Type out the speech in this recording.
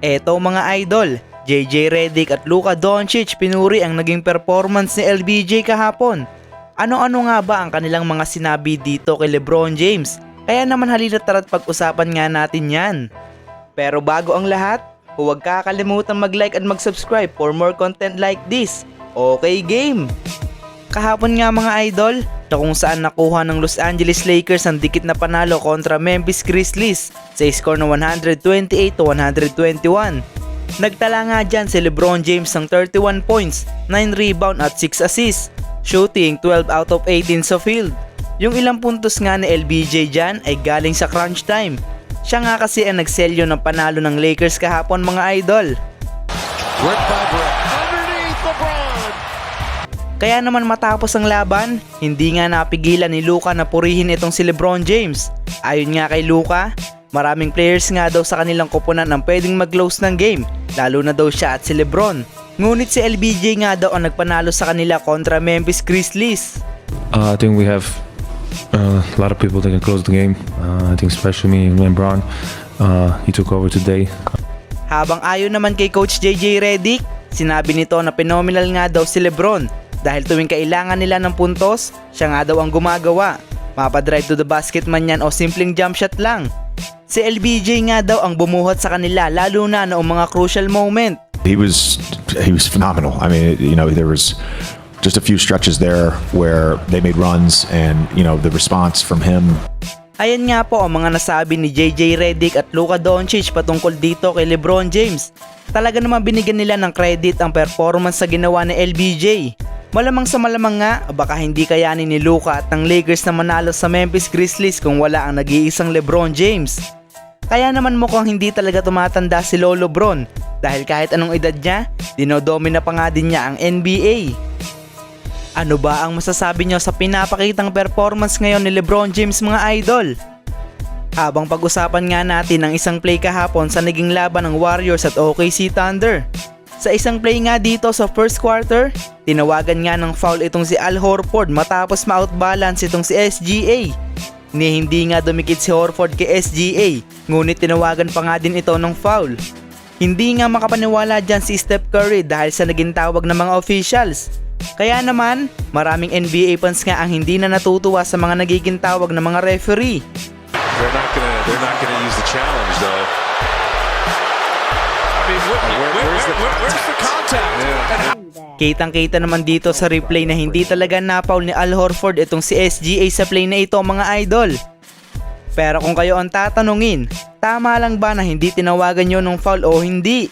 Eto mga idol, JJ Redick at Luka Doncic pinuri ang naging performance ni LBJ kahapon. Ano-ano nga ba ang kanilang mga sinabi dito kay LeBron James? Kaya naman halina tara't pag-usapan nga natin yan. Pero bago ang lahat, huwag kakalimutan mag-like at mag-subscribe for more content like this. Okay game! Kahapon nga mga idol, na kung saan nakuha ng Los Angeles Lakers ang dikit na panalo kontra Memphis Grizzlies sa score na 128-121. Nagtala nga dyan si LeBron James ng 31 points, 9 rebound at 6 assists, shooting 12 out of 18 sa field. Yung ilang puntos nga ni LBJ dyan ay galing sa crunch time. Siya nga kasi ang nagselyo ng panalo ng Lakers kahapon mga idol. Kaya naman matapos ang laban, hindi nga napigilan ni Luka na purihin itong si LeBron James. Ayon nga kay Luka, maraming players nga daw sa kanilang koponan ang pwedeng mag-close ng game, lalo na daw siya at si LeBron. Ngunit si LBJ nga daw ang nagpanalo sa kanila kontra Memphis Grizzlies. I think we have a lot of people that can close the game. I think especially me and LeBron. He took over today. Habang ayon naman kay Coach JJ Redick, sinabi nito na phenomenal nga daw si LeBron. Dahil tuwing kailangan nila ng puntos, siya nga daw ang gumagawa. Mapadrive to the basket man yan o simpleng jump shot lang. Si LBJ nga daw ang bumuhat sa kanila lalo na noong mga crucial moment. He was phenomenal. I mean, there was just a few stretches there where they made runs and, the response from him. Ayan nga po ang mga nasabi ni JJ Redick at Luka Doncic patungkol dito kay LeBron James. Talaga naman binigyan nila ng credit ang performance sa ginawa ni LBJ. Malamang sa malamang nga, baka hindi kayanin ni Luka at ng Lakers na manalo sa Memphis Grizzlies kung wala ang nag-iisang LeBron James. Kaya naman mukhang hindi talaga tumatanda si Lolo Bron dahil kahit anong edad niya, dinodomina pa nga din niya ang NBA. Ano ba ang masasabi nyo sa pinapakitang performance ngayon ni LeBron James mga idol? Habang pag-usapan nga natin ang isang play kahapon sa naging laban ng Warriors at OKC Thunder. Sa isang play nga dito sa first quarter, tinawagan nga ng foul itong si Al Horford matapos ma-outbalance itong si SGA. Hindi nga dumikit si Horford kay SGA, ngunit tinawagan pa nga din ito ng foul. Hindi nga makapaniwala dyan si Steph Curry dahil sa naging tawag ng mga officials. Kaya naman, maraming NBA fans nga ang hindi na natutuwa sa mga nagiging tawag ng mga referee. They're not gonna use the challenge though. I mean, where's the contact? Yeah. Kitang-kita naman dito sa replay na hindi talaga na-foul ni Al Horford itong si SGA sa play na ito mga idol. Pero kung kayo ang tatanungin, tama lang ba na hindi tinawagan nyo ng foul o hindi?